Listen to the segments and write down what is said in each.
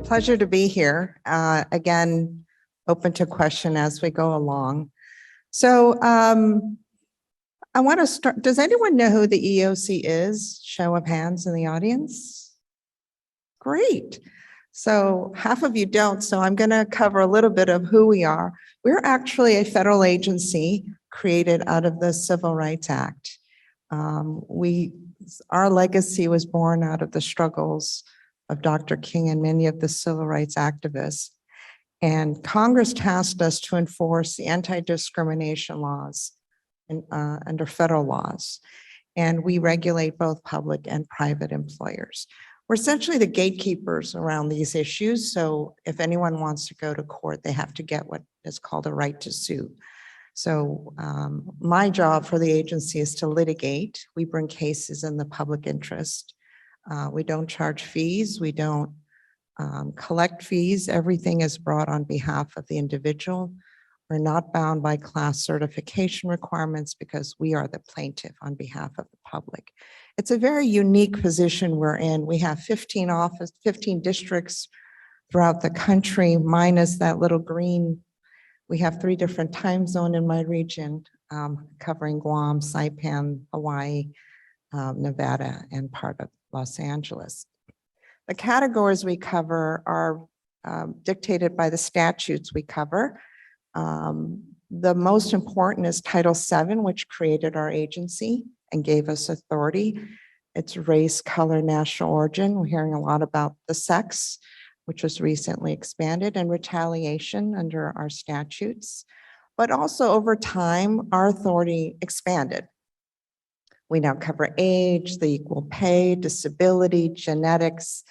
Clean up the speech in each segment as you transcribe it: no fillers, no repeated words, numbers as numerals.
pleasure to be here. Again, open to question as we go along. So I want to start. Does anyone know who the EEOC is? Show of hands in the audience. Great. So half of you don't. So I'm going to cover a little bit of who we are. We're actually a federal agency created out of the Civil Rights Act. Our legacy was born out of the struggles of Dr. King and many of the civil rights activists. And Congress tasked us to enforce the anti-discrimination laws under federal laws. And we regulate both public and private employers. We're essentially the gatekeepers around these issues. So if anyone wants to go to court, they have to get what is called a right to sue. So my job for the agency is to litigate. We bring cases in the public interest. We don't charge fees. We don't collect fees. Everything is brought on behalf of the individual. We're not bound by class certification requirements because we are the plaintiff on behalf of the public. It's a very unique position we're in. We have 15 districts throughout the country, minus that little green. We have 3 different time zones in my region, covering Guam, Saipan, Hawaii, Nevada, and part of Los Angeles. The categories we cover are dictated by the statutes we cover. The most important is Title VII, which created our agency and gave us authority. It's race, color, national origin. We're hearing a lot about the sex, which was recently expanded, and retaliation under our statutes. But also over time, our authority expanded. We now cover age, the equal pay, disability, genetics,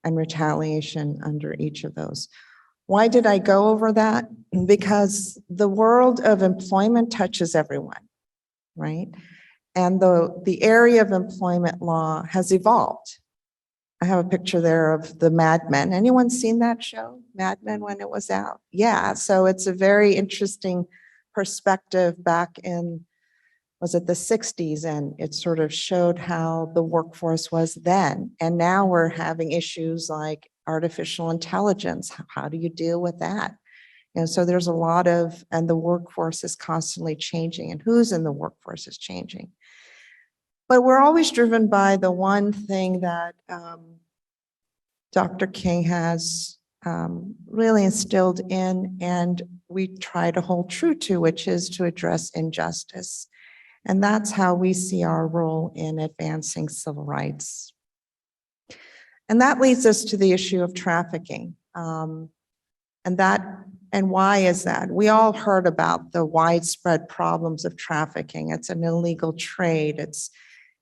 and retaliation under each of those. Why did I go over that? Because the world of employment touches everyone, right? And the area of employment law has evolved. I have a picture there of the Mad Men. Anyone seen that show, Mad Men, when it was out? Yeah, so it's a very interesting perspective back in, was it the 60s? And it sort of showed how the workforce was then. And now we're having issues like artificial intelligence. How do you deal with that? And so there's a lot of, and the workforce is constantly changing, and who's in the workforce is changing. But we're always driven by the one thing that Dr. King has really instilled in, and we try to hold true to, which is to address injustice. And that's how we see our role in advancing civil rights. And that leads us to the issue of trafficking. And why is that? We all heard about the widespread problems of trafficking. It's an illegal trade.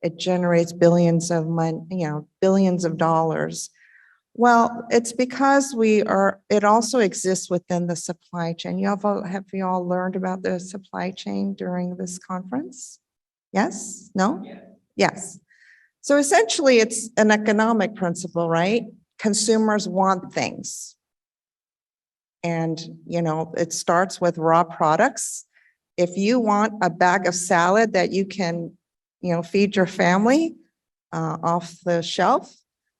It generates billions of money, billions of dollars. Well, it's because it also exists within the supply chain. Have you all learned about the supply chain during this conference? Yes? No? Yeah. Yes. So essentially it's an economic principle, right? Consumers want things. And, it starts with raw products. If you want a bag of salad that you can, feed your family off the shelf,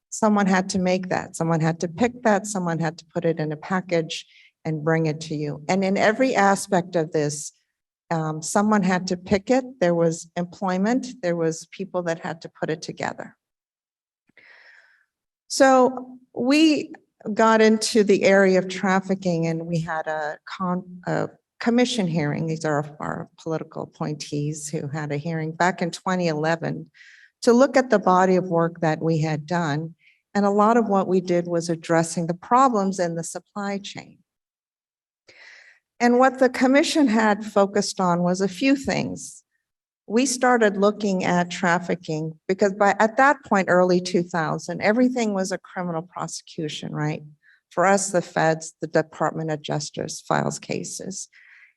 someone had to make that. Someone had to pick that. Someone had to put it in a package and bring it to you. And in every aspect of this, someone had to pick it. There was employment. There was people that had to put it together. So we got into the area of trafficking, and we had a commission hearing. These are our political appointees who had a hearing back in 2011 to look at the body of work that we had done. And a lot of what we did was addressing the problems in the supply chain. And what the commission had focused on was a few things. We started looking at trafficking because at that point, early 2000, everything was a criminal prosecution, right? For us, the feds, the Department of Justice files cases,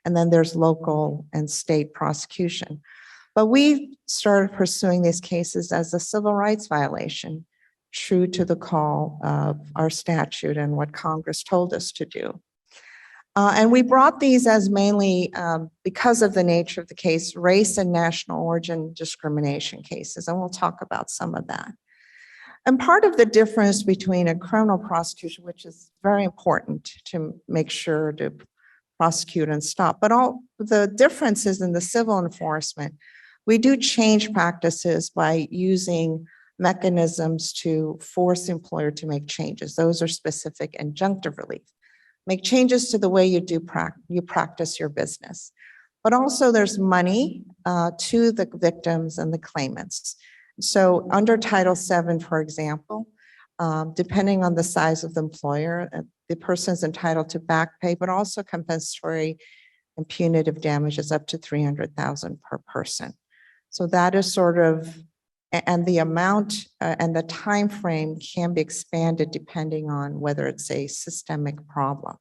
and then there's local and state prosecution. But we started pursuing these cases as a civil rights violation, true to the call of our statute and what Congress told us to do. And we brought these as mainly, because of the nature of the case, race and national origin discrimination cases, and we'll talk about some of that. And part of the difference between a criminal prosecution, which is very important to make sure to prosecute and stop, but all the differences in the civil enforcement, we do change practices by using mechanisms to force the employer to make changes. Those are specific injunctive relief. Make changes to the way you practice your business. But also there's money to the victims and the claimants. So under Title VII, for example, depending on the size of the employer, the person is entitled to back pay, but also compensatory and punitive damages up to $300,000 per person. So that is sort of, and the amount and the time frame can be expanded depending on whether it's a systemic problem.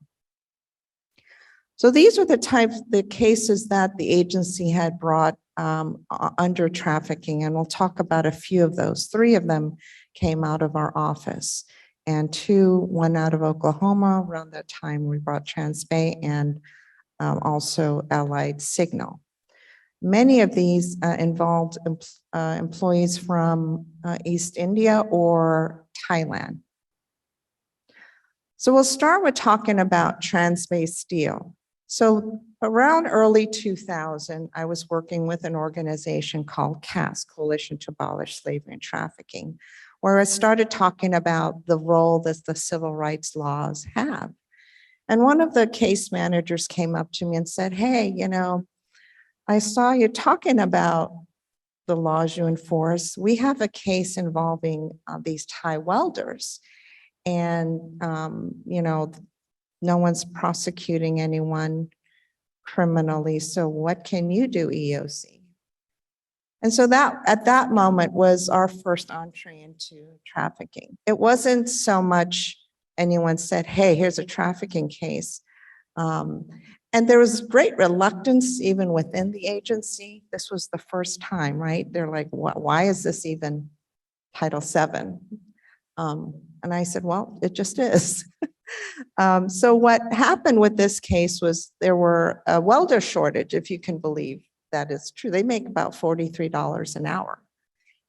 So these are the cases that the agency had brought under trafficking, and we'll talk about a few of those. 3 of them came out of our office, and 1 out of Oklahoma. Around that time, we brought Transbay and also Allied Signal. Many of these involved employees from East India or Thailand. So we'll start with talking about Transbay Steel. So around early 2000, I was working with an organization called CAS, Coalition to Abolish Slavery and Trafficking, where I started talking about the role that the civil rights laws have. And one of the case managers came up to me and said, hey, you know, I saw you talking about the laws you enforce. We have a case involving these Thai welders, and you know, no one's prosecuting anyone criminally. So what can you do, EEOC? And so that at that moment was our first entree into trafficking. It wasn't so much anyone said, hey, here's a trafficking case. And there was great reluctance even within the agency. This was the first time, right? They're like, why is this even Title VII? And I said, well, it just is. So what happened with this case was there were a welder shortage, if you can believe that is true. They make about $43 an hour.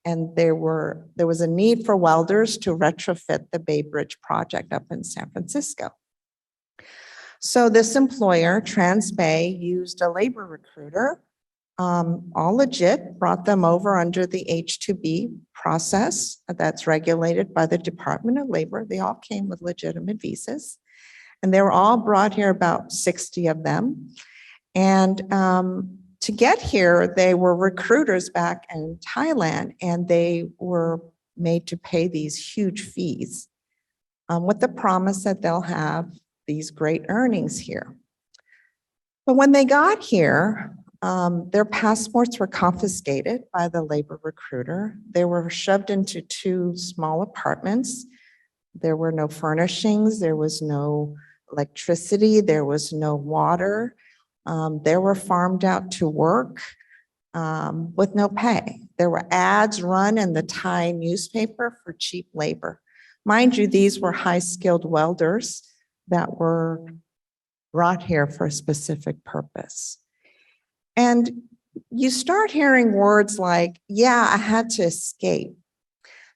And there was a need for welders to retrofit the Bay Bridge project up in San Francisco. So this employer, Transbay, used a labor recruiter, all legit, brought them over under the H-2B process that's regulated by the Department of Labor. They all came with legitimate visas, and they were all brought here, about 60 of them. And to get here, they were recruiters back in Thailand, and they were made to pay these huge fees with the promise that they'll have these great earnings here. But when they got here, their passports were confiscated by the labor recruiter. They were shoved into 2 small apartments. There were no furnishings, there was no electricity, there was no water. They were farmed out to work with no pay. There were ads run in the Thai newspaper for cheap labor. Mind you, these were high-skilled welders that were brought here for a specific purpose. And you start hearing words like, yeah, I had to escape.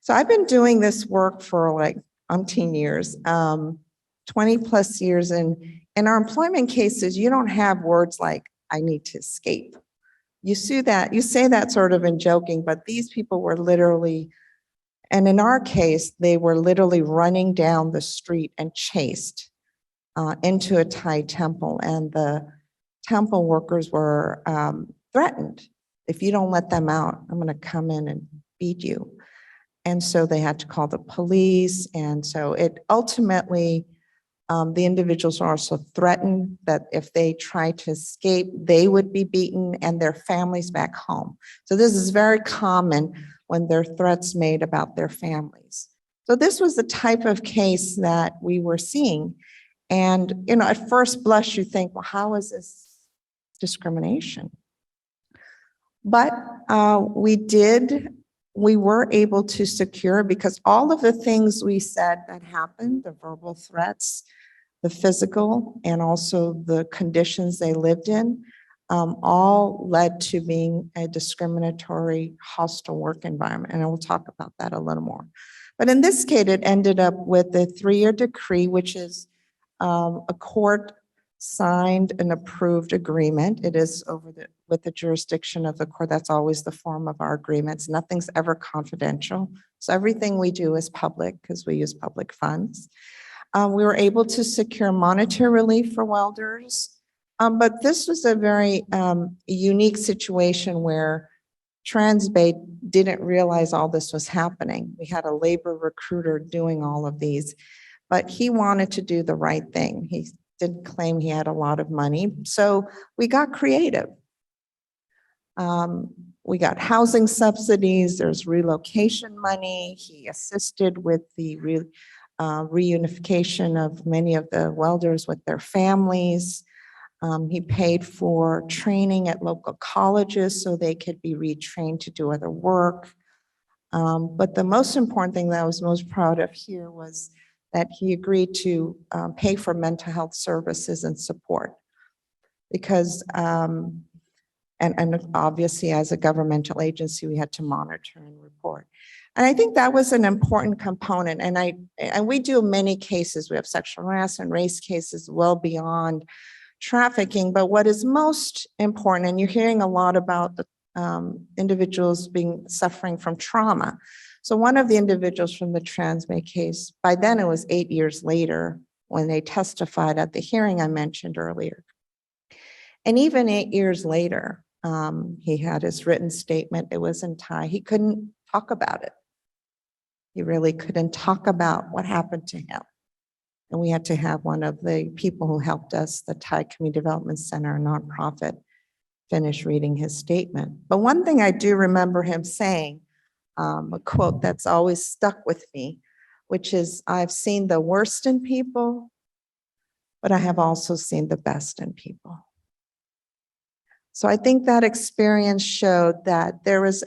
So I've been doing this work for like umpteen years, 20 plus years. And in our employment cases, you don't have words like, I need to escape. You say that sort of in joking, but these people were literally, and in our case, they were literally running down the street and chased into a Thai temple, and the temple workers were threatened. If you don't let them out, I'm going to come in and beat you. And so they had to call the police. And so it ultimately, the individuals are also threatened that if they tried to escape, they would be beaten and their families back home. So this is very common when there are threats made about their families. So this was the type of case that we were seeing. And, you know, at first blush, you think, well, how is this discrimination? But we were able to secure, because all of the things we said that happened, the verbal threats, the physical, and also the conditions they lived in, all led to being a discriminatory, hostile work environment. And I will talk about that a little more. But in this case, it ended up with a 3-year decree, which is a court signed and approved agreement. It is with the jurisdiction of the court. That's always the form of our agreements. Nothing's ever confidential. So everything we do is public because we use public funds. We were able to secure monetary relief for welders. But this was a very unique situation where Transbay didn't realize all this was happening. We had a labor recruiter doing all of these, but he wanted to do the right thing. He didn't claim he had a lot of money. So we got creative. We got housing subsidies, there's relocation money. He assisted with the reunification of many of the welders with their families. He paid for training at local colleges so they could be retrained to do other work. But the most important thing that I was most proud of here was that he agreed to pay for mental health services and support. Because, and obviously as a governmental agency, we had to monitor and report. And I think that was an important component. And we do many cases. We have sexual harassment, race cases well beyond trafficking, but what is most important, and you're hearing a lot about the individuals suffering from trauma. So one of the individuals from the Transbay case, by then it was 8 years later when they testified at the hearing I mentioned earlier. And even 8 years later, he had his written statement. It was in Thai. He couldn't talk about it. He really couldn't talk about what happened to him. And we had to have one of the people who helped us, the Thai Community Development Center, a nonprofit, finish reading his statement. But one thing I do remember him saying, a quote that's always stuck with me, which is, I've seen the worst in people, but I have also seen the best in people. So I think that experience showed that there is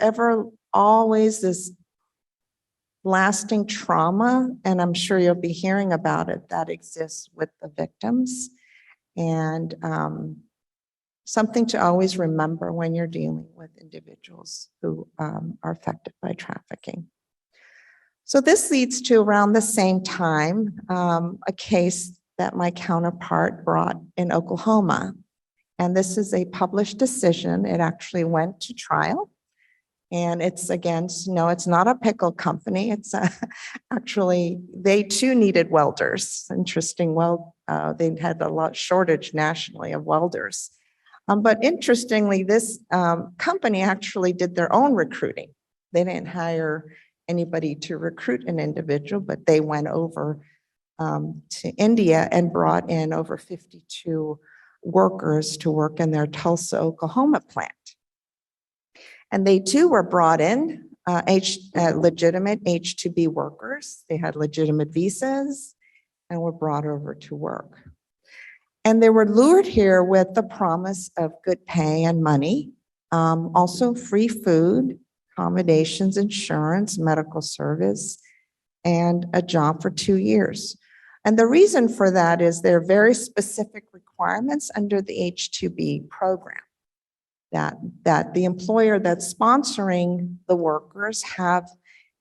always this lasting trauma, and I'm sure you'll be hearing about it, that exists with the victims. And something to always remember when you're dealing with individuals who are affected by trafficking. So this leads to around the same time, a case that my counterpart brought in Oklahoma. And this is a published decision. It actually went to trial. And it's against, no, it's not a pickle company. It's actually, they too needed welders. Interesting, they had a lot shortage nationally of welders. But interestingly, this company actually did their own recruiting. They didn't hire anybody to recruit an individual, but they went over to India and brought in over 52 workers to work in their Tulsa, Oklahoma plant. And they too were brought in, legitimate H-2B workers. They had legitimate visas and were brought over to work. And they were lured here with the promise of good pay and money, also free food, accommodations, insurance, medical service, and a job for 2 years. And the reason for that is there are very specific requirements under the H-2B program. That the employer that's sponsoring the workers have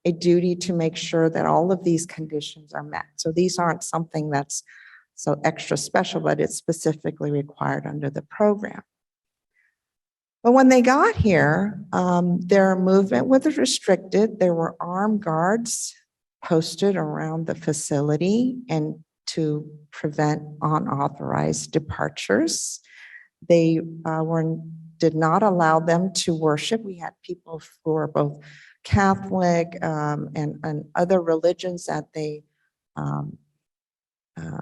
a duty to make sure that all of these conditions are met. So these aren't something that's so extra special, but it's specifically required under the program. But when they got here, their movement was restricted. There were armed guards posted around the facility and to prevent unauthorized departures. They did not allow them to worship. We had people who were both Catholic and other religions that they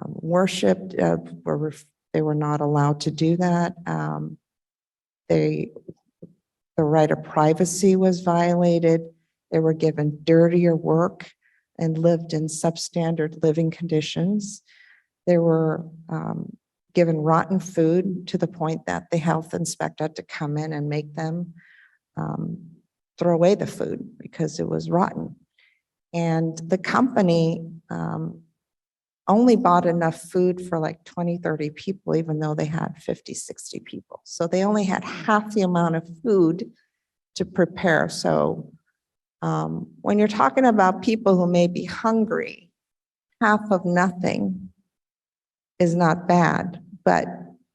worshipped. They were not allowed to do that. The right of privacy was violated. They were given dirtier work and lived in substandard living conditions. They were given rotten food to the point that the health inspector had to come in and make them throw away the food because it was rotten. And the company only bought enough food for like 20, 30 people, even though they had 50, 60 people. So they only had half the amount of food to prepare. So When you're talking about people who may be hungry, half of nothing is not bad, but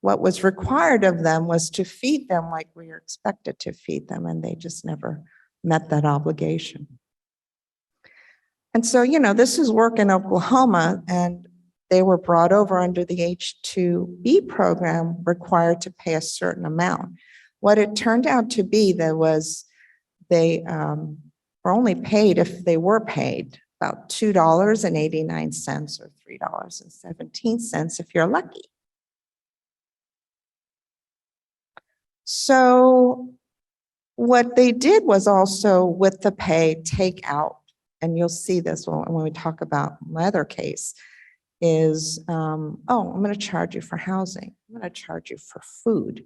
what was required of them was to feed them like we were expected to feed them, and they just never met that obligation. And so, this is work in Oklahoma, and they were brought over under the H-2B program, required to pay a certain amount. What it turned out to be that was they were only paid, if they were paid, about $2.89 or $3.17 if you're lucky. So what they did was also with the pay take out, and you'll see this when we talk about my other case, is, oh, I'm going to charge you for housing. I'm going to charge you for food.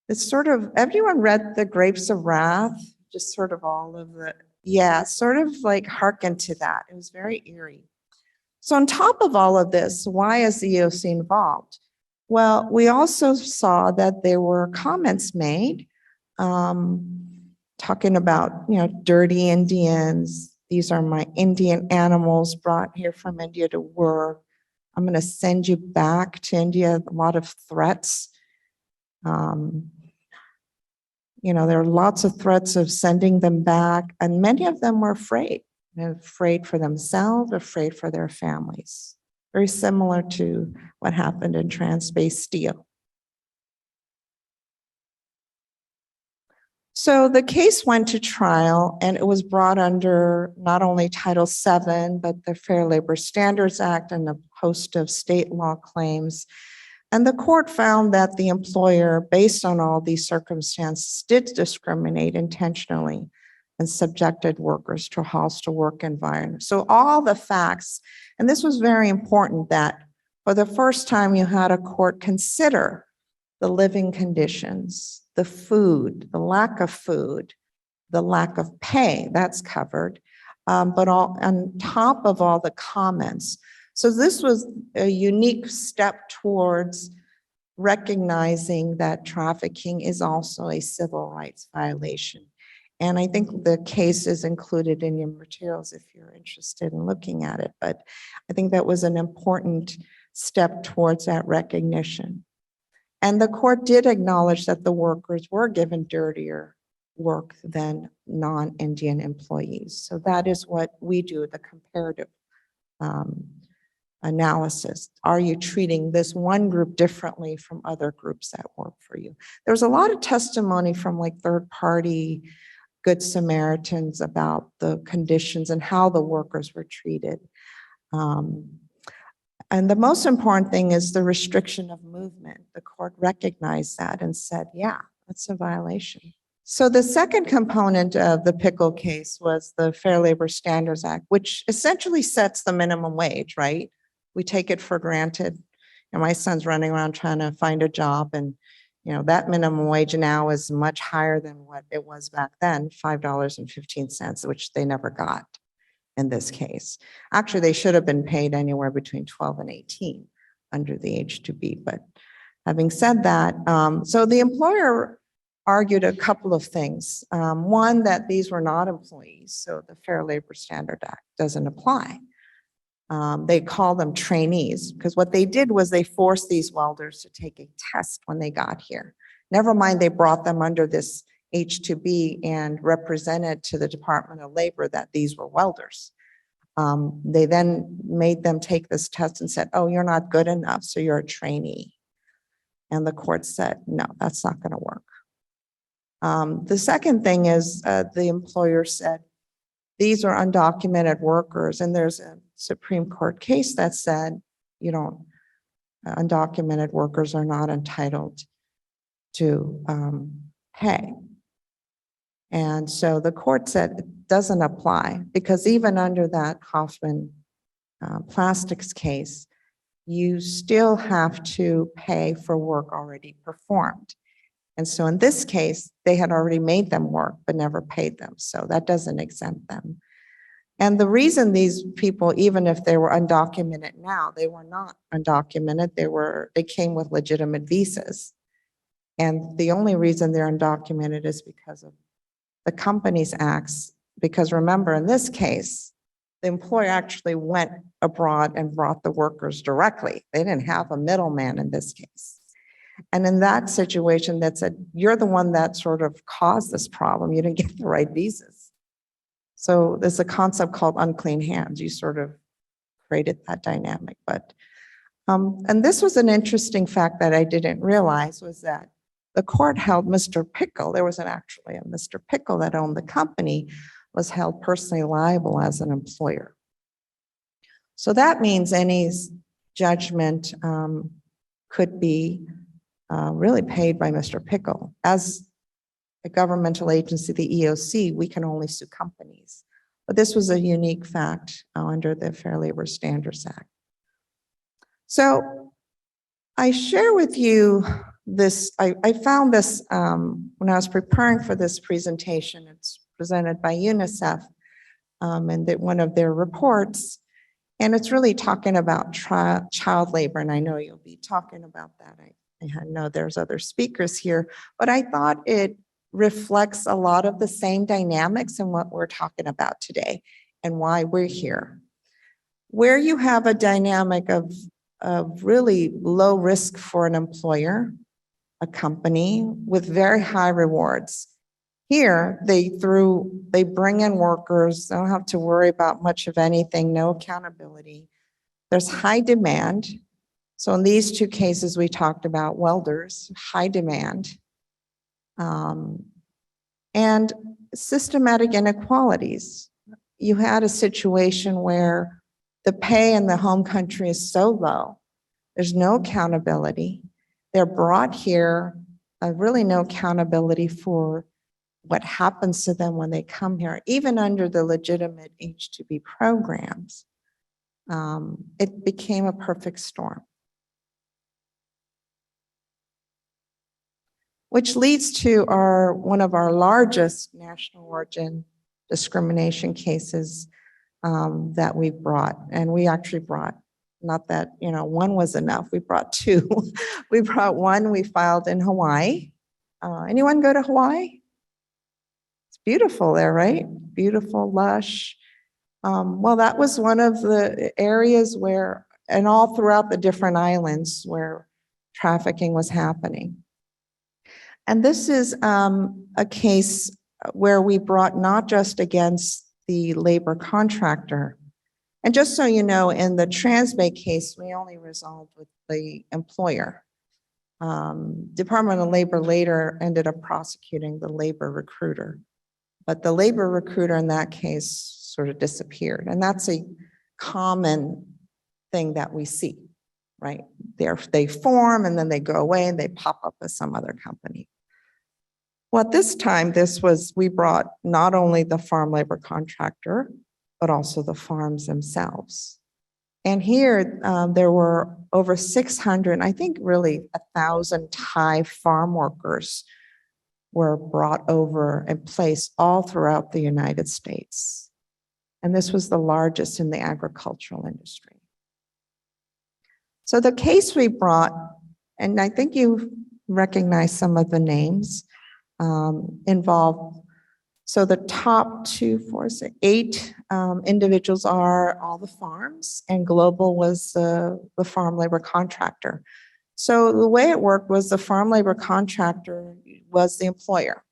It's sort of, everyone read The Grapes of Wrath? Just sort of all of the, yeah, sort of like hearken to that. It was very eerie. So on top of all of this, why is the EEOC involved? Well, we also saw that there were comments made talking about, dirty Indians. These are my Indian animals brought here from India to work. I'm going to send you back to India. A lot of threats. There are lots of threats of sending them back, and many of them were afraid. They're afraid for themselves, afraid for their families. Very similar to what happened in Trans-Bay Steel. So the case went to trial, and it was brought under not only Title VII, but the Fair Labor Standards Act and a host of state law claims. And the court found that the employer, based on all these circumstances, did discriminate intentionally and subjected workers to a hostile work environment. So all the facts, and this was very important, that for the first time you had a court consider the living conditions, the food, the lack of food, the lack of pay, that's covered, but all on top of all the comments. So this was a unique step towards recognizing that trafficking is also a civil rights violation. And I think the case is included in your materials if you're interested in looking at it. But I think that was an important step towards that recognition. And the court did acknowledge that the workers were given dirtier work than non-Indian employees. So that is what we do, the comparative analysis. Are you treating this one group differently from other groups that work for you? There's a lot of testimony from like third-party Good Samaritans about the conditions and how the workers were treated. And the most important thing is the restriction of movement. The court recognized that and said, yeah, that's a violation. So the second component of the Pickle case was the Fair Labor Standards Act, which essentially sets the minimum wage, right? We take it for granted. And my son's running around trying to find a job, and that minimum wage now is much higher than what it was back then, $5.15, which they never got in this case. Actually, they should have been paid anywhere between 12 and 18 under the H-2B. But having said that, so the employer argued a couple of things. One, that these were not employees, so the Fair Labor Standards Act doesn't apply. They call them trainees, because what they did was they forced these welders to take a test when they got here. Never mind, they brought them under this H-2B and represented to the Department of Labor that these were welders. They then made them take this test and said, oh, you're not good enough, so you're a trainee. And the court said, no, that's not going to work. The second thing is the employer said, these are undocumented workers, and there's a Supreme Court case that said, undocumented workers are not entitled to pay. And so the court said it doesn't apply, because even under that Hoffman Plastics case, you still have to pay for work already performed. And so in this case, they had already made them work, but never paid them. So that doesn't exempt them. And the reason these people, even if they were undocumented now, they were not undocumented. They came with legitimate visas. And the only reason they're undocumented is because of the Companies Acts Because remember, in this case, the employer actually went abroad and brought the workers directly. They didn't have a middleman in this case. And in that situation, that said, you're the one that sort of caused this problem. You didn't get the right visas. So there's a concept called unclean hands. You sort of created that dynamic. But, and this was an interesting fact that I didn't realize was that the court held Mr. Pickle, there was actually a Mr. Pickle that owned the company, was held personally liable as an employer. So that means any judgment could be really paid by Mr. Pickle. As a governmental agency, the EEOC, we can only sue companies. But this was a unique fact under the Fair Labor Standards Act. So I share with you this, I found this when I was preparing for this presentation. It's presented by UNICEF and one of their reports. And it's really talking about child labor. And I know you'll be talking about that. I know there's other speakers here, but I thought it reflects a lot of the same dynamics in what we're talking about today and why we're here. Where you have a dynamic of really low risk for an employer, a company with very high rewards. Here, they bring in workers, they don't have to worry about much of anything, no accountability. There's high demand. So in these two cases, we talked about welders, high demand, and systematic inequalities. You had a situation where the pay in the home country is so low, there's no accountability. They're brought here, really no accountability for what happens to them when they come here, even under the legitimate H-2B programs. It became a perfect storm. Which leads to one of our largest national origin discrimination cases that we brought. And we actually brought, not that, one was enough, we brought two. We brought one, we filed in Hawaii. Anyone go to Hawaii? It's beautiful there, right? Beautiful, lush. Well, that was one of the areas where, and all throughout the different islands where trafficking was happening. And this is a case where we brought not just against the labor contractor. And just so you know, in the Transbay case, we only resolved with the employer. Department of Labor later ended up prosecuting the labor recruiter. But the labor recruiter in that case sort of disappeared. And that's a common thing that we see, right? They form and then they go away and they pop up as some other company. Well, at this time, we brought not only the farm labor contractor, but also the farms themselves. And here there were over 600, I think really 1,000 Thai farm workers were brought over and placed all throughout the United States. And this was the largest in the agricultural industry. So the case we brought, and I think you recognize some of the names, involved, so the top 8 individuals are all the farms, and Global was the farm labor contractor. So the way it worked was the farm labor contractor was the employer,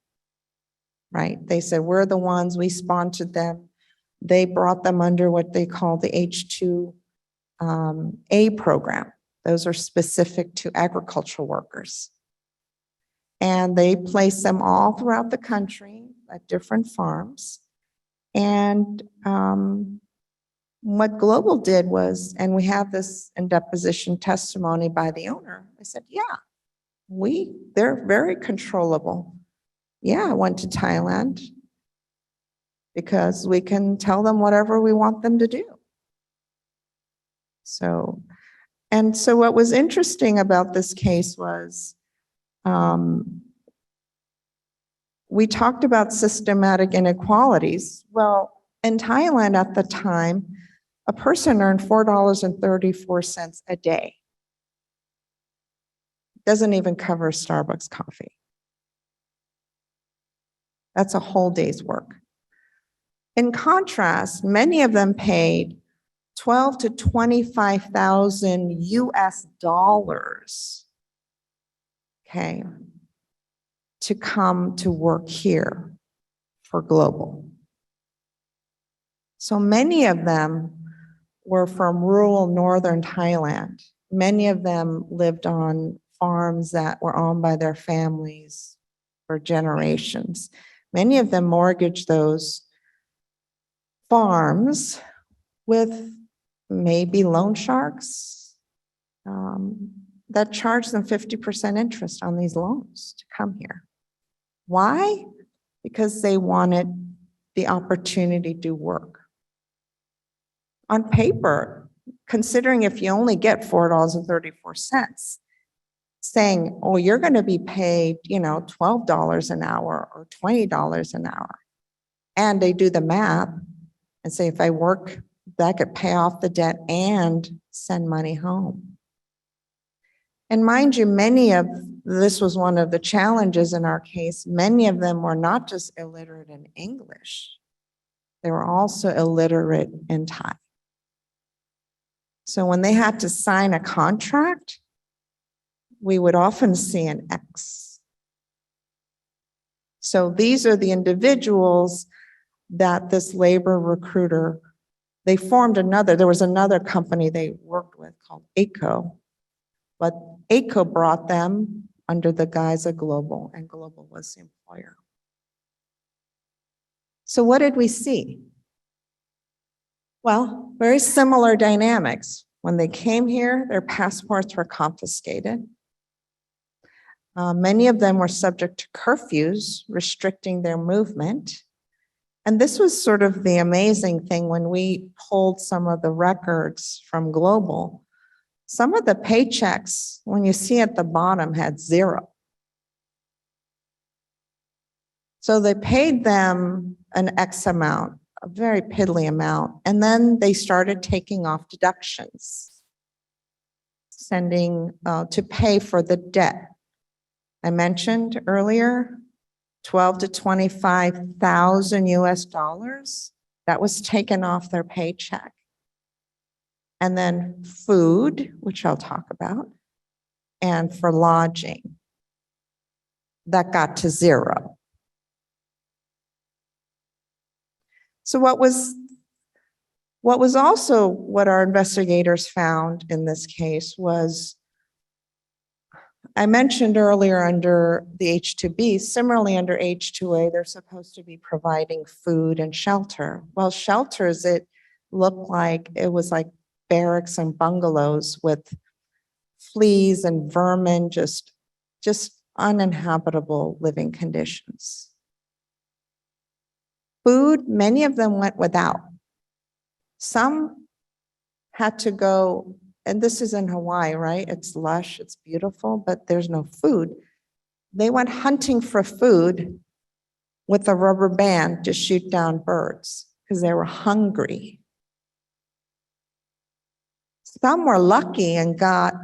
right? They said, we're the ones, we sponsored them. They brought them under what they call the H-2A program. Those are specific to agricultural workers. And they placed them all throughout the country at different farms. And what Global did was, and we have this in deposition testimony by the owner, I said, yeah, they're very controllable. Yeah, I went to Thailand because we can tell them whatever we want them to do. So what was interesting about this case was, we talked about systematic inequalities. Well, in Thailand at the time, a person earned $4.34 a day. Doesn't even cover Starbucks coffee. That's a whole day's work. In contrast, many of them paid 12 to 25,000 US dollars, okay, to come to work here for Global. So many of them were from rural northern Thailand. Many of them lived on farms that were owned by their families for generations. Many of them mortgaged those farms with maybe loan sharks that charged them 50% interest on these loans to come here. Why? Because they wanted the opportunity to work. On paper, considering if you only get $4.34, saying, oh, you're going to be paid, $12 an hour or $20 an hour. And they do the math and say, if I work, that could pay off the debt and send money home. And mind you, this was one of the challenges in our case, many of them were not just illiterate in English, they were also illiterate in Thai. So when they had to sign a contract, we would often see an X. So these are the individuals that this labor recruiter, they formed there was another company they worked with called ACO, but ACO brought them under the guise of Global, and Global was the employer. So what did we see? Well, very similar dynamics. When they came here, their passports were confiscated. Many of them were subject to curfews restricting their movement. And this was sort of the amazing thing when we pulled some of the records from Global. Some of the paychecks, when you see at the bottom, had zero. So they paid them an X amount, a very piddly amount, and then they started taking off deductions, sending to pay for the debt. I mentioned earlier, 12 to 25,000 US dollars, that was taken off their paycheck. And then food, which I'll talk about, and for lodging, that got to zero. So what was also what our investigators found in this case was, I mentioned earlier under the H-2B, similarly under H-2A, they're supposed to be providing food and shelter. Well, shelters, it looked like, it was like barracks and bungalows with fleas and vermin, just uninhabitable living conditions. Food, many of them went without. Some had to go, and this is in Hawaii, right? It's lush, it's beautiful, but there's no food. They went hunting for food with a rubber band to shoot down birds because they were hungry. Some were lucky and got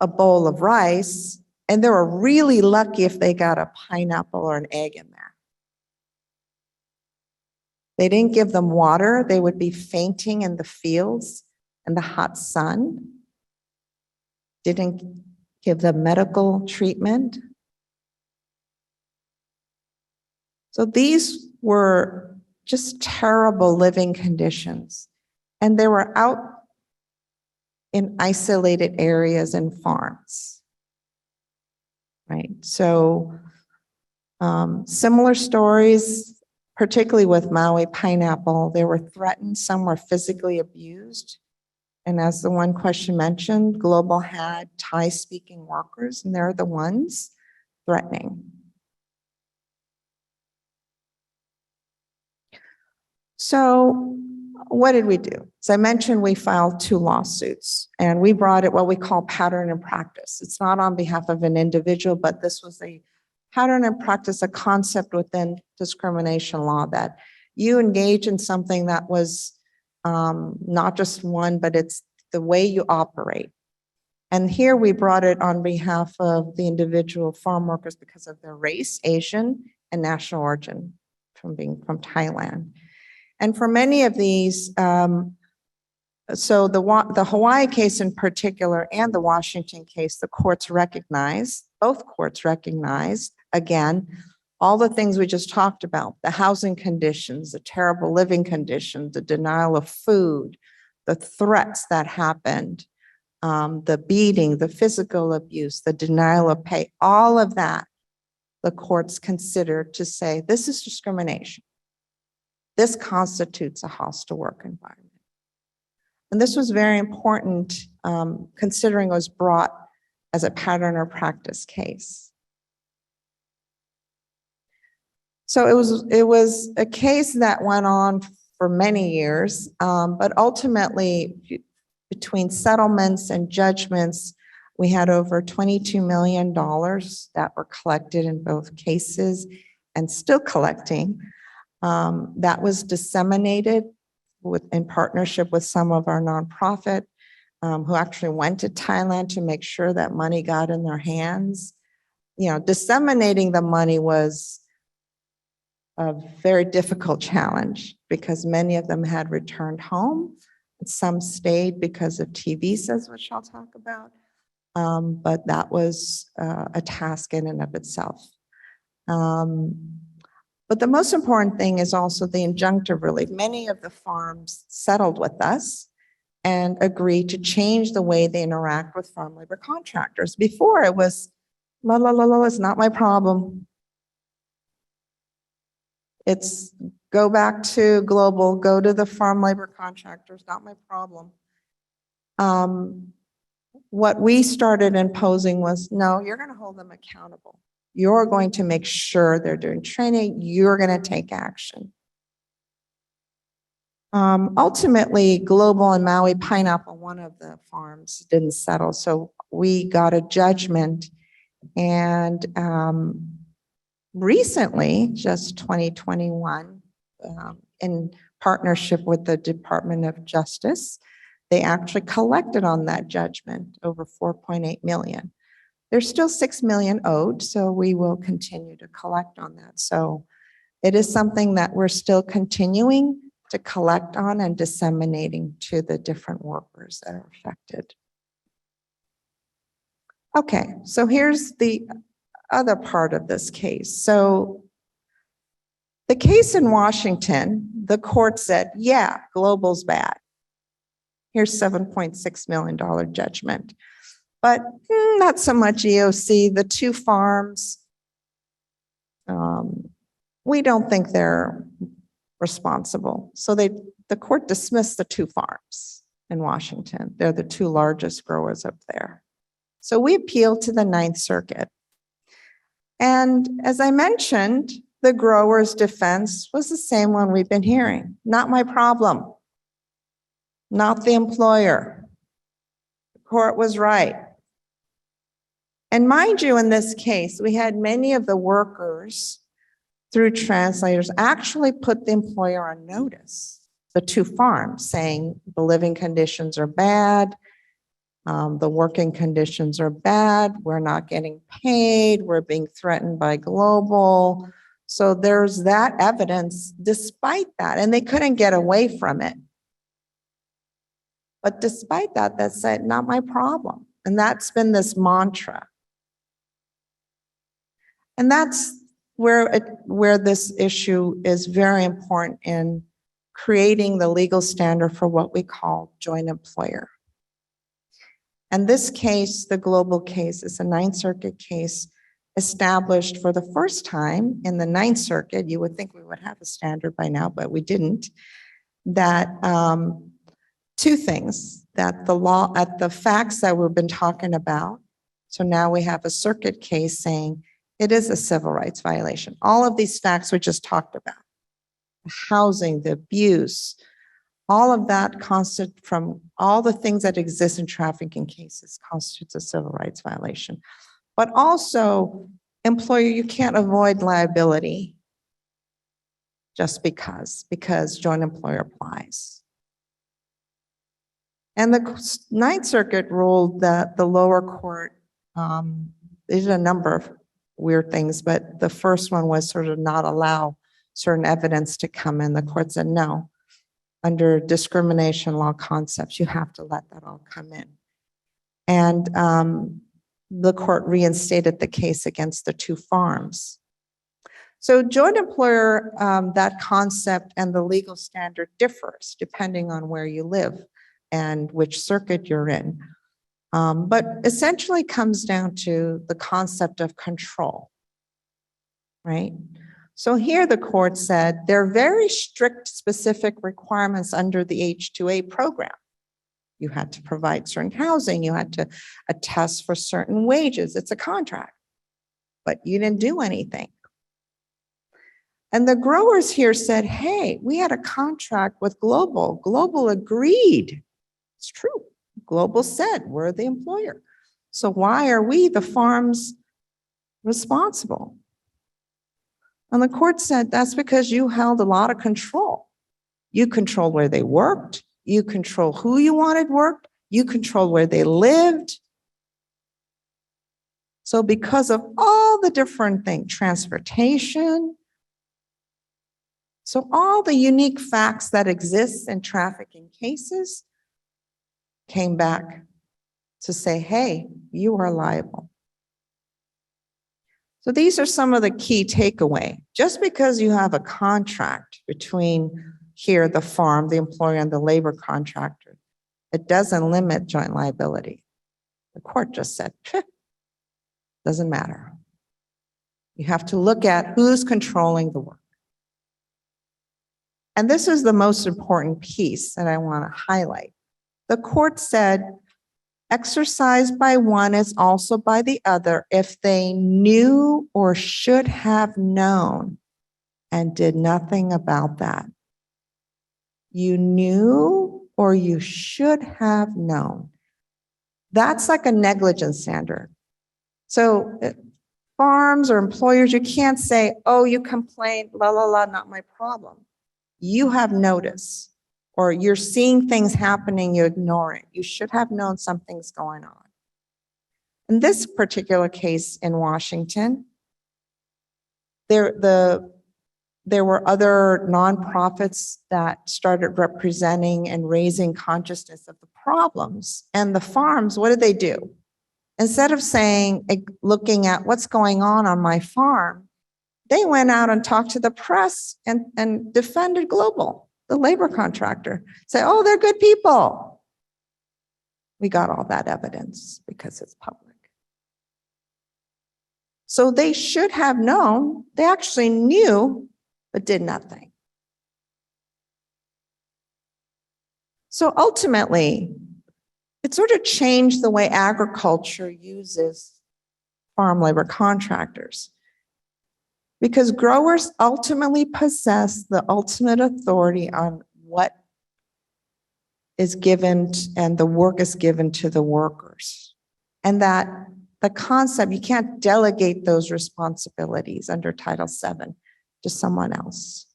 a bowl of rice, and they were really lucky if they got a pineapple or an egg in there. They didn't give them water. They would be fainting in the fields in the hot sun. Didn't give them medical treatment. So these were just terrible living conditions. And they were out in isolated areas and farms, right? So similar stories, particularly with Maui pineapple, they were threatened, some were physically abused. And as the one question mentioned, Global had Thai-speaking workers, and they're the ones threatening. So what did we do? As I mentioned, we filed 2 lawsuits, and we brought it what we call pattern and practice. It's not on behalf of an individual, but this was a pattern and practice, a concept within discrimination law that you engage in something that was not just one, but it's the way you operate. And here we brought it on behalf of the individual farm workers because of their race, Asian, and national origin from being from Thailand. And for many of these, so the Hawaii case in particular and the Washington case, the courts recognized, both courts recognized, again, all the things we just talked about, the housing conditions, the terrible living conditions, the denial of food, the threats that happened, the beating, the physical abuse, the denial of pay, all of that, the courts considered to say, this is discrimination. This constitutes a hostile work environment. And this was very important, considering it was brought as a pattern or practice case. So it was a case that went on for many years, but ultimately, between settlements and judgments, we had over $22 million that were collected in both cases and still collecting. That was disseminated in partnership with some of our nonprofit who actually went to Thailand to make sure that money got in their hands. You know, disseminating the money was a very difficult challenge because many of them had returned home. Some stayed because of T visas, which I'll talk about. But that was a task in and of itself. But the most important thing is also the injunctive relief. Many of the farms settled with us and agreed to change the way they interact with farm labor contractors. Before it was, la, la, la, la, it's not my problem. It's go back to global, go to the farm labor contractors, not my problem. What we started imposing was, no, you're going to hold them accountable. You're going to make sure they're doing training. You're going to take action. Ultimately, Global and Maui Pineapple, one of the farms, didn't settle. So we got a judgment. And recently, just 2021, in partnership with the Department of Justice, they actually collected on that judgment over $4.8 million. There's still $6 million owed, so we will continue to collect on that. So it is something that we're still continuing to collect on and disseminating to the different workers that are affected. Okay, so here's the other part of this case. So the case in Washington, the court said, yeah, global's bad. Here's $7.6 million judgment. But not so much EEOC. The two farms, we don't think they're responsible. So the court dismissed the two farms in Washington. They're the two largest growers up there. So we appealed to the Ninth Circuit. And as I mentioned, the growers' defense was the same one we've been hearing. Not my problem. Not the employer. The court was right. And mind you, in this case, we had many of the workers, through translators, actually put the employer on notice, the two farms, saying the living conditions are bad, the working conditions are bad, we're not getting paid, we're being threatened by Global. So there's that evidence despite that, and they couldn't get away from it. But despite that, they said, not my problem. And that's been this mantra. And that's where this issue is very important in creating the legal standard for what we call joint employer. And this case, the Global case, is a Ninth Circuit case established for the first time in the Ninth Circuit. You would think we would have a standard by now, but we didn't. That two things, that the law, at the facts that we've been talking about. So now we have a circuit case saying it is a civil rights violation. All of these facts we just talked about, the housing, the abuse, all of that from all the things that exist in trafficking cases constitutes a civil rights violation. But also, employer, you can't avoid liability just because joint employer applies. And the Ninth Circuit ruled that the lower court, they did a number of weird things, but the first one was sort of not allow certain evidence to come in. The court said, no, under discrimination law concepts, you have to let that all come in. And the court reinstated the case against the two farms. So joint employer, that concept and the legal standard differs depending on where you live and which circuit you're in. But essentially comes down to the concept of control, right? So here the court said there are very strict specific requirements under the H-2A program. You had to provide certain housing, you had to attest for certain wages. It's a contract, but you didn't do anything. And the growers here said, hey, we had a contract with Global. Global agreed. It's true. Global said we're the employer. So why are we, the farms, responsible? And the court said that's because you held a lot of control. You controlled where they worked. You control who you wanted worked. You control where they lived. So because of all the different things, transportation, so all the unique facts that exist in trafficking cases came back to say, hey, you are liable. So these are some of the key takeaway. Just because you have a contract between here, the farm, the employer, and the labor contractor, it doesn't limit joint liability. The court just said, doesn't matter. You have to look at who's controlling the work. And this is the most important piece that I want to highlight. The court said, exercised by one is also by the other if they knew or should have known and did nothing about that. You knew or you should have known. That's like a negligence standard. So farms or employers, you can't say, oh, you complained, la, la, la, not my problem. You have notice, or you're seeing things happening, you ignore it. You should have known something's going on. In this particular case in Washington, there were other nonprofits that started representing and raising consciousness of the problems. And the farms, what did they do? Instead of saying, looking at what's going on my farm, they went out and talked to the press and defended Global, the labor contractor. Say, oh, they're good people. We got all that evidence because it's public. So they should have known. They actually knew, but did nothing. So ultimately, it sort of changed the way agriculture uses farm labor contractors, because growers ultimately possess the ultimate authority on what is given and the work is given to the workers. And that the concept, you can't delegate those responsibilities under Title VII to someone else.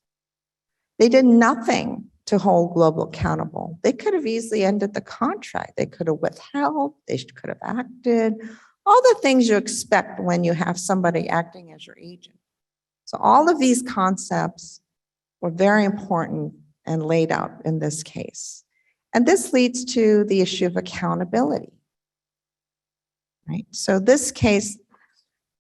They did nothing to hold Global accountable. They could have easily ended the contract. They could have withheld, they could have acted, all the things you expect when you have somebody acting as your agent. So all of these concepts were very important and laid out in this case. And this leads to the issue of accountability, right? So this case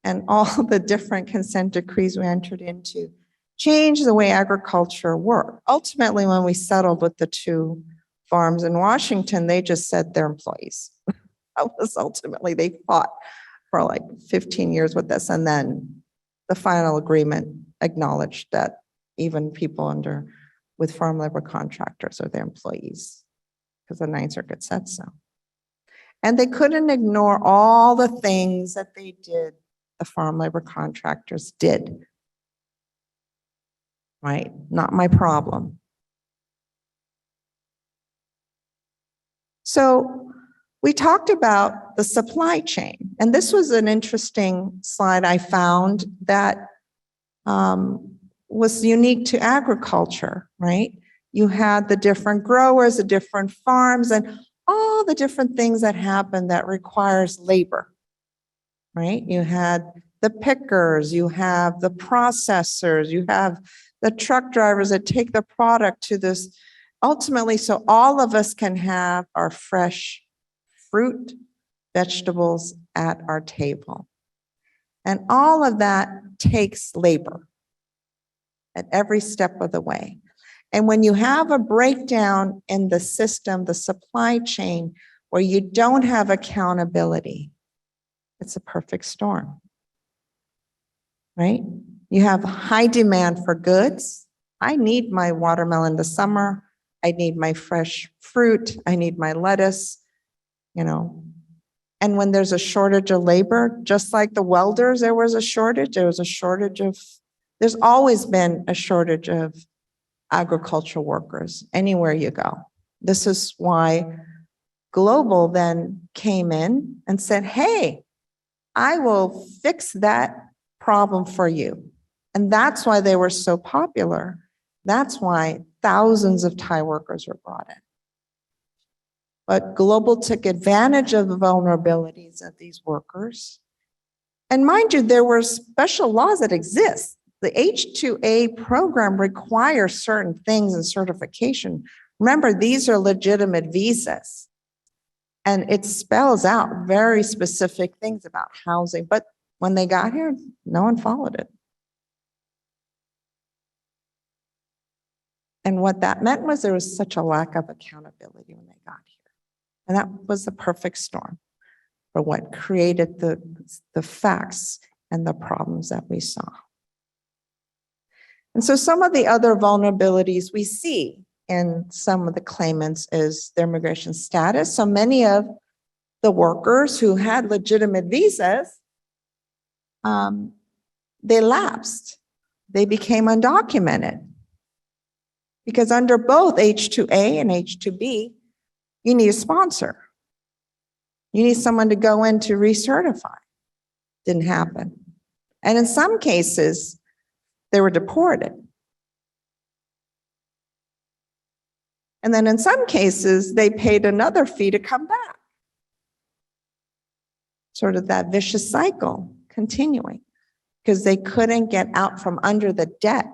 and all the different consent decrees we entered into changed the way agriculture worked. Ultimately, when we settled with the two farms in Washington, they just said they're employees. That was ultimately, they fought for like 15 years with this, and then the final agreement acknowledged that even people with farm labor contractors are their employees, because the Ninth Circuit said so. And they couldn't ignore all the things that they did, the farm labor contractors did. Right? Not my problem. So we talked about the supply chain, and this was an interesting slide I found that was unique to agriculture, right? You had the different growers, the different farms, and all the different things that happen that requires labor, right? You had the pickers, you have the processors, you have the truck drivers that take the product to this, ultimately, so all of us can have our fresh fruit, vegetables at our table. And all of that takes labor at every step of the way. And when you have a breakdown in the system, the supply chain, where you don't have accountability, it's a perfect storm, right? You have high demand for goods. I need my watermelon this summer. I need my fresh fruit. I need my lettuce, you know. And when there's a shortage of labor, just like the welders, there was a shortage. There's always been a shortage of agricultural workers anywhere you go. This is why Global then came in and said, hey, I will fix that problem for you. And that's why they were so popular. That's why thousands of Thai workers were brought in. But Global took advantage of the vulnerabilities of these workers. And mind you, there were special laws that exist. The H-2A program requires certain things and certification. Remember, these are legitimate visas. And it spells out very specific things about housing. But when they got here, no one followed it. And what that meant was there was such a lack of accountability when they got here. And that was the perfect storm for what created the facts and the problems that we saw. And so some of the other vulnerabilities we see in some of the claimants is their immigration status. So many of the workers who had legitimate visas, they lapsed. They became undocumented. Because under both H-2A and H-2B, you need a sponsor. You need someone to go in to recertify. Didn't happen. And in some cases, they were deported. And then in some cases, they paid another fee to come back. Sort of that vicious cycle continuing because they couldn't get out from under the debt.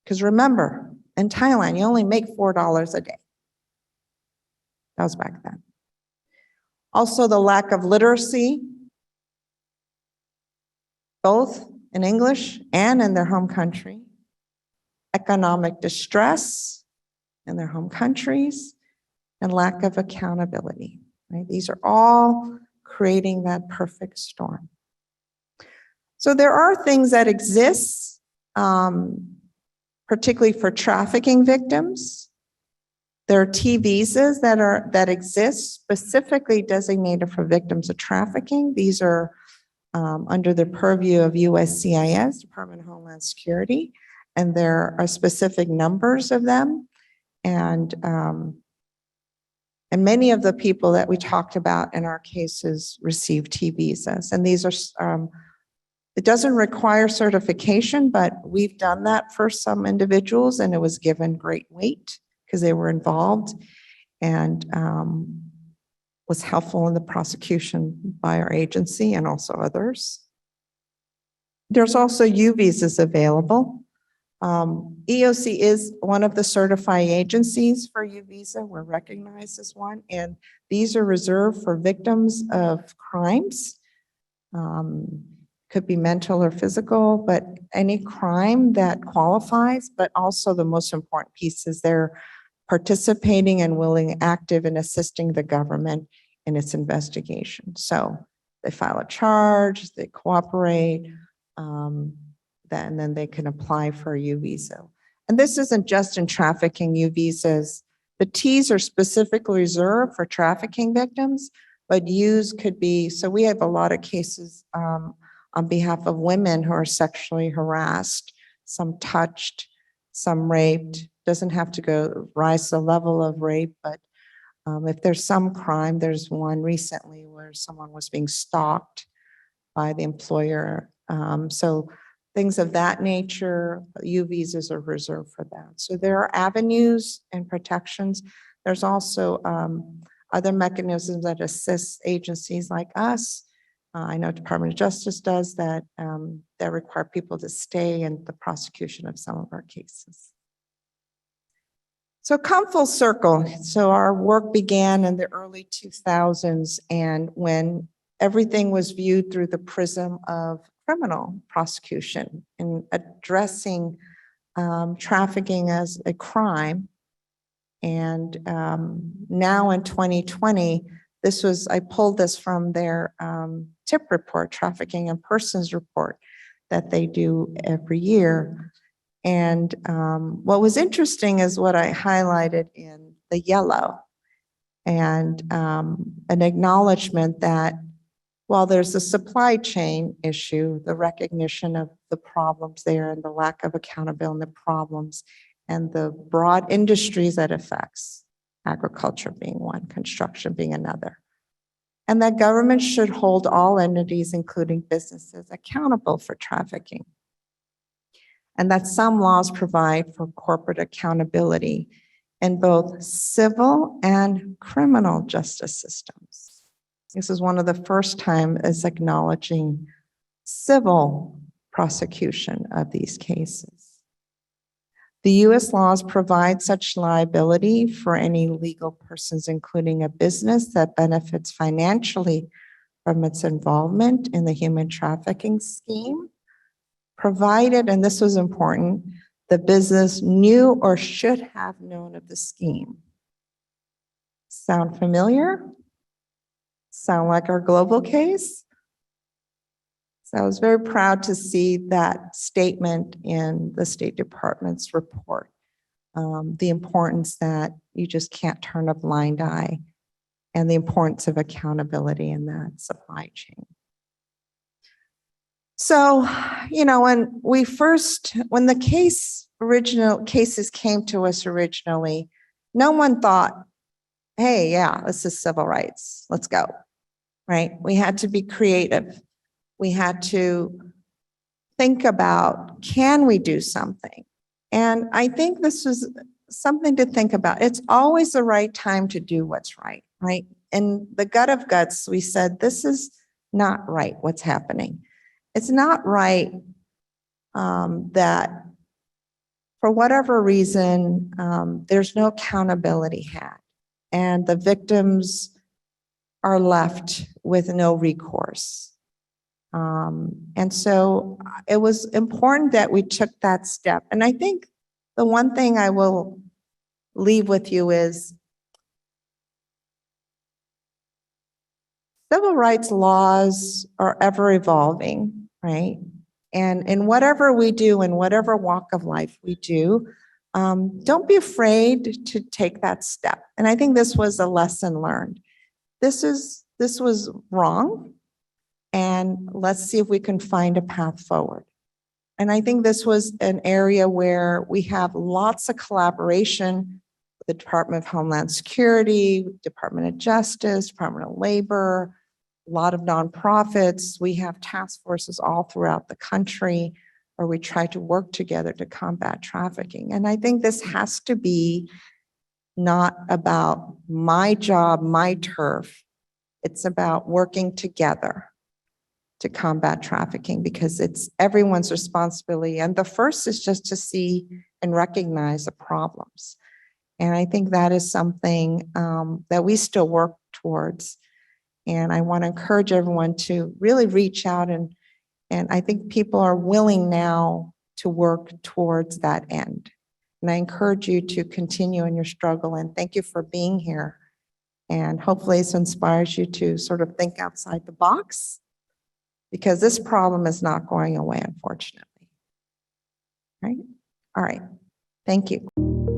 Because remember, in Thailand, you only make $4 a day. That was back then. Also, the lack of literacy, both in English and in their home country. Economic distress in their home countries, and lack of accountability. Right? These are all creating that perfect storm. So there are things that exist, particularly for trafficking victims. There are T visas that exist specifically designated for victims of trafficking. These are under the purview of USCIS, Department of Homeland Security, and there are specific numbers of them. And many of the people that we talked about in our cases receive T visas. And these are, it doesn't require certification, but we've done that for some individuals and it was given great weight because they were involved and was helpful in the prosecution by our agency and also others. There's also U visas available. EEOC is one of the certifying agencies for U visa. We're recognized as one, and these are reserved for victims of crimes. Could be mental or physical, but any crime that qualifies, but also the most important piece is they're participating and willing, active in assisting the government in its investigation. So they file a charge, they cooperate, and then they can apply for a U visa. And this isn't just in trafficking U visas. The T's are specifically reserved for trafficking victims, but U's could be, so we have a lot of cases on behalf of women who are sexually harassed, some touched, some raped. Doesn't have to rise to the level of rape, but if there's some crime, there's one recently where someone was being stalked by the employer. So things of that nature, U visas are reserved for that. So there are avenues and protections. There's also other mechanisms that assist agencies like us I know Department of Justice does that, that require people to stay in the prosecution of some of our cases. So come full circle. So our work began in the early 2000s, and when everything was viewed through the prism of criminal prosecution and addressing trafficking as a crime. And now in 2020, I pulled this from their TIP report, Trafficking in Persons report, that they do every year. And what was interesting is what I highlighted in the yellow, and an acknowledgement that while there's a supply chain issue, the recognition of the problems there and the lack of accountability and the problems and the broad industries that affects, agriculture being one, construction being another. And that government should hold all entities, including businesses, accountable for trafficking. And that some laws provide for corporate accountability in both civil and criminal justice systems. This is one of the first time is acknowledging civil prosecution of these cases. The U.S. laws provide such liability for any legal persons, including a business that benefits financially from its involvement in the human trafficking scheme, provided, and this was important, the business knew or should have known of the scheme. Sound familiar? Sound like our global case? So I was very proud to see that statement in the State Department's report, the importance that you just can't turn a blind eye, and the importance of accountability in that supply chain. So, you know, when the cases came to us originally, no one thought, hey, yeah, this is civil rights, let's go, right? We had to be creative. We had to think about, can we do something? And I think this was something to think about. It's always the right time to do what's right, right? In the gut of guts, we said, this is not right, what's happening. It's not right that for whatever reason, there's no accountability had, and the victims are left with no recourse. And so it was important that we took that step. And I think the one thing I will leave with you is civil rights laws are ever evolving, right? And in whatever we do, in whatever walk of life we do, don't be afraid to take that step. And I think this was a lesson learned. This was wrong, and let's see if we can find a path forward. And I think this was an area where we have lots of collaboration with the Department of Homeland Security, Department of Justice, Department of Labor, a lot of nonprofits. We have task forces all throughout the country where we try to work together to combat trafficking. And I think this has to be not about my job, my turf. It's about working together to combat trafficking, because it's everyone's responsibility. And the first is just to see and recognize the problems. And I think that is something that we still work towards. And I want to encourage everyone to really reach out, and I think people are willing now to work towards that end. And I encourage you to continue in your struggle, and thank you for being here. And hopefully this inspires you to sort of think outside the box, because this problem is not going away, unfortunately. Right? All right. Thank you.